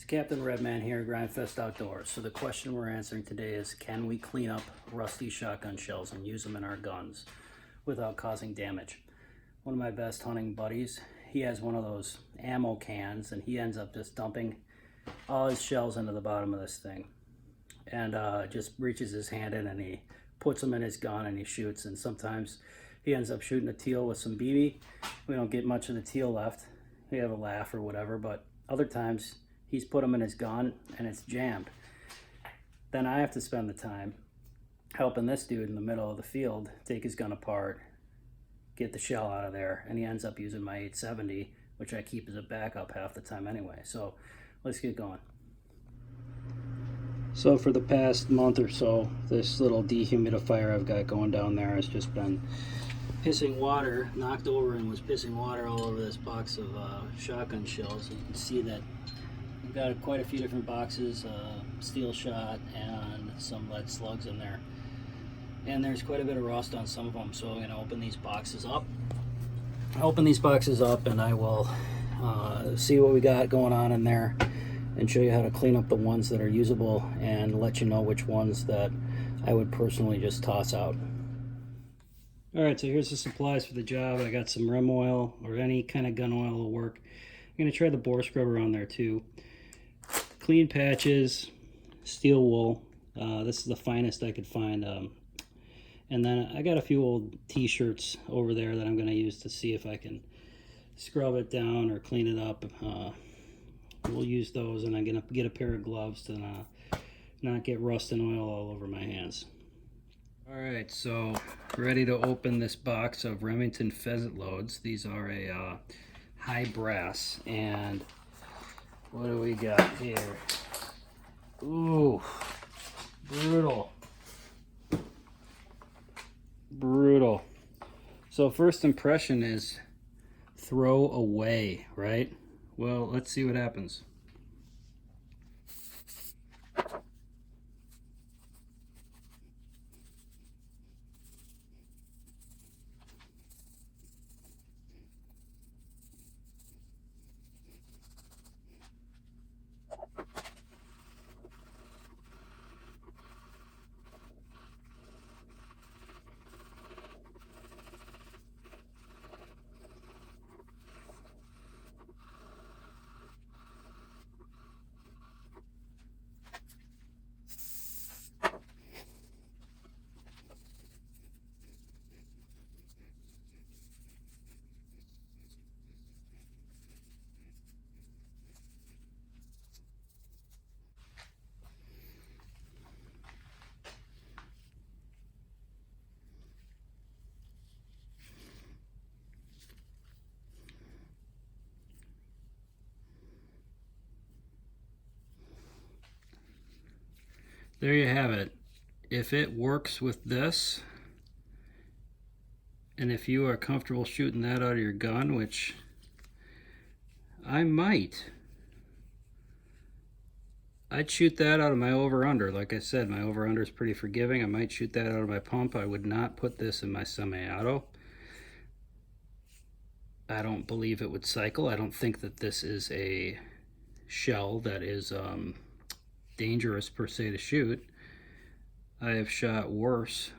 Captain Redman here, Grindfest Outdoors. So the question we're answering today is, can we clean up rusty shotgun shells and use them in our guns without causing damage? One of my best hunting buddies, he has one of those ammo cans and he ends up just dumping all his shells into the bottom of this thing. And just reaches his hand in and he puts them in his gun and he shoots. And sometimes he ends up shooting a teal with some BB. We don't get much of the teal left. We have a laugh or whatever, but other times he's put them in his gun and it's jammed. Then I have to spend the time helping this dude in the middle of the field take his gun apart, get the shell out of there, and he ends up using my 870, which I keep as a backup half the time anyway. So let's get going. So for the past month or so, this little dehumidifier I've got going down there has just been pissing water, knocked over and was pissing water all over this box of shotgun shells. You can see that we've got quite a few different boxes, steel shot and some lead slugs in there. And there's quite a bit of rust on some of them, so I'm going to open these boxes up. And I will see what we got going on in there and show you how to clean up the ones that are usable and let you know which ones that I would personally just toss out. Alright, so here's the supplies for the job. I got some rim oil, or any kind of gun oil will work. I'm going to try the bore scrubber on there too. Clean patches, steel wool. This is the finest I could find. And then I got a few old t-shirts over there that I'm going to use to see if I can scrub it down or clean it up. We'll use those, and I'm going to get a pair of gloves to not get rust and oil all over my hands. Alright, so ready to open this box of Remington pheasant loads. These are a high brass, and what do we got here? Ooh, brutal. So first impression is throw away, right? Well, let's see what happens. There you have it. If it works with this, and if you are comfortable shooting that out of your gun, which I might, I'd shoot that out of my over-under. Like I said, my over-under is pretty forgiving. I might shoot that out of my pump. I would not put this in my semi-auto. I don't believe it would cycle. I don't think that this is a shell that is dangerous per se to shoot. I have shot worse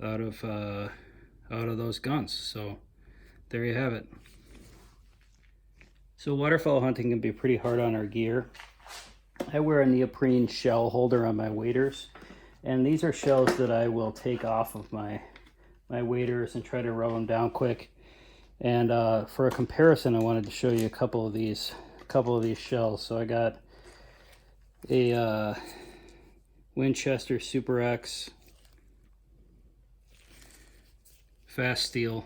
out of those guns. So there you have it. So waterfowl hunting can be pretty hard on our gear. I wear a neoprene shell holder on my waders, and these are shells that I will take off of my waders and try to rub them down quick. And for a comparison, I wanted to show you a couple of these shells. So I got a Winchester Super X fast steel.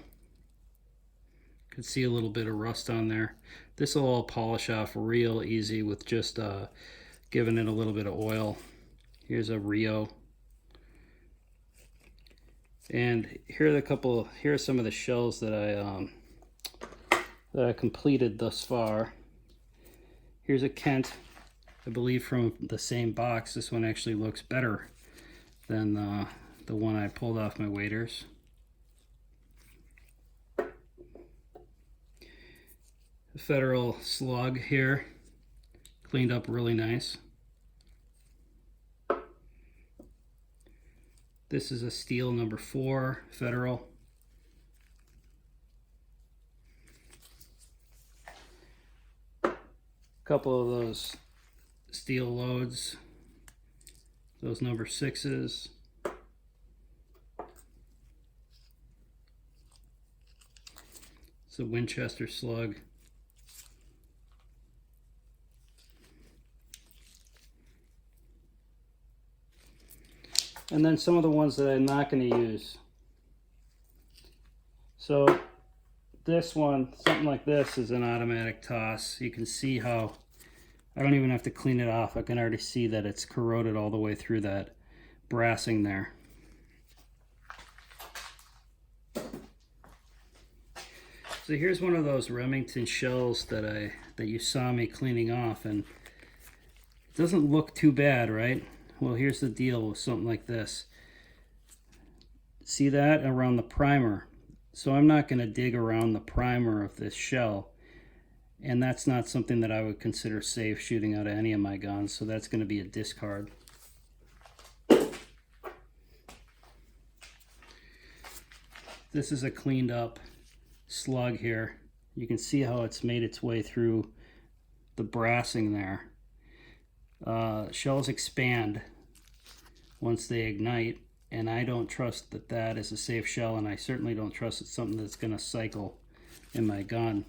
Can see a little bit of rust on there. This will all polish off real easy with just giving it a little bit of oil. Here's a Rio. And here are some of the shells that I completed thus far. Here's a Kent, I believe from the same box. This one actually looks better than the one I pulled off my waders. Federal slug here. Cleaned up really nice. This is a steel number 4 Federal. Couple of those steel loads, those number 6s. It's a Winchester slug. And then some of the ones that I'm not going to use. So this one, something like this, is an automatic toss. You can see how I don't even have to clean it off. I can already see that it's corroded all the way through that brassing there. So here's one of those Remington shells that you saw me cleaning off, and it doesn't look too bad, right? Well, here's the deal with something like this. See that around the primer? So I'm not going to dig around the primer of this shell, and that's not something that I would consider safe shooting out of any of my guns, so that's going to be a discard. This is a cleaned up slug here. You can see how it's made its way through the brassing there. Shells expand once they ignite, and I don't trust that that is a safe shell, and I certainly don't trust it's something that's going to cycle in my gun.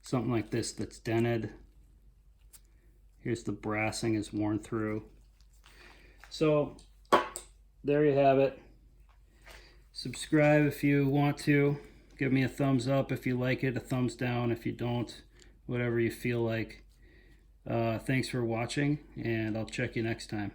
Something like this that's dented. Here's the brassing is worn through. So there you have it. Subscribe if you want to. Give me a thumbs up if you like it, a thumbs down if you don't, whatever you feel like. Thanks for watching, and I'll check you next time.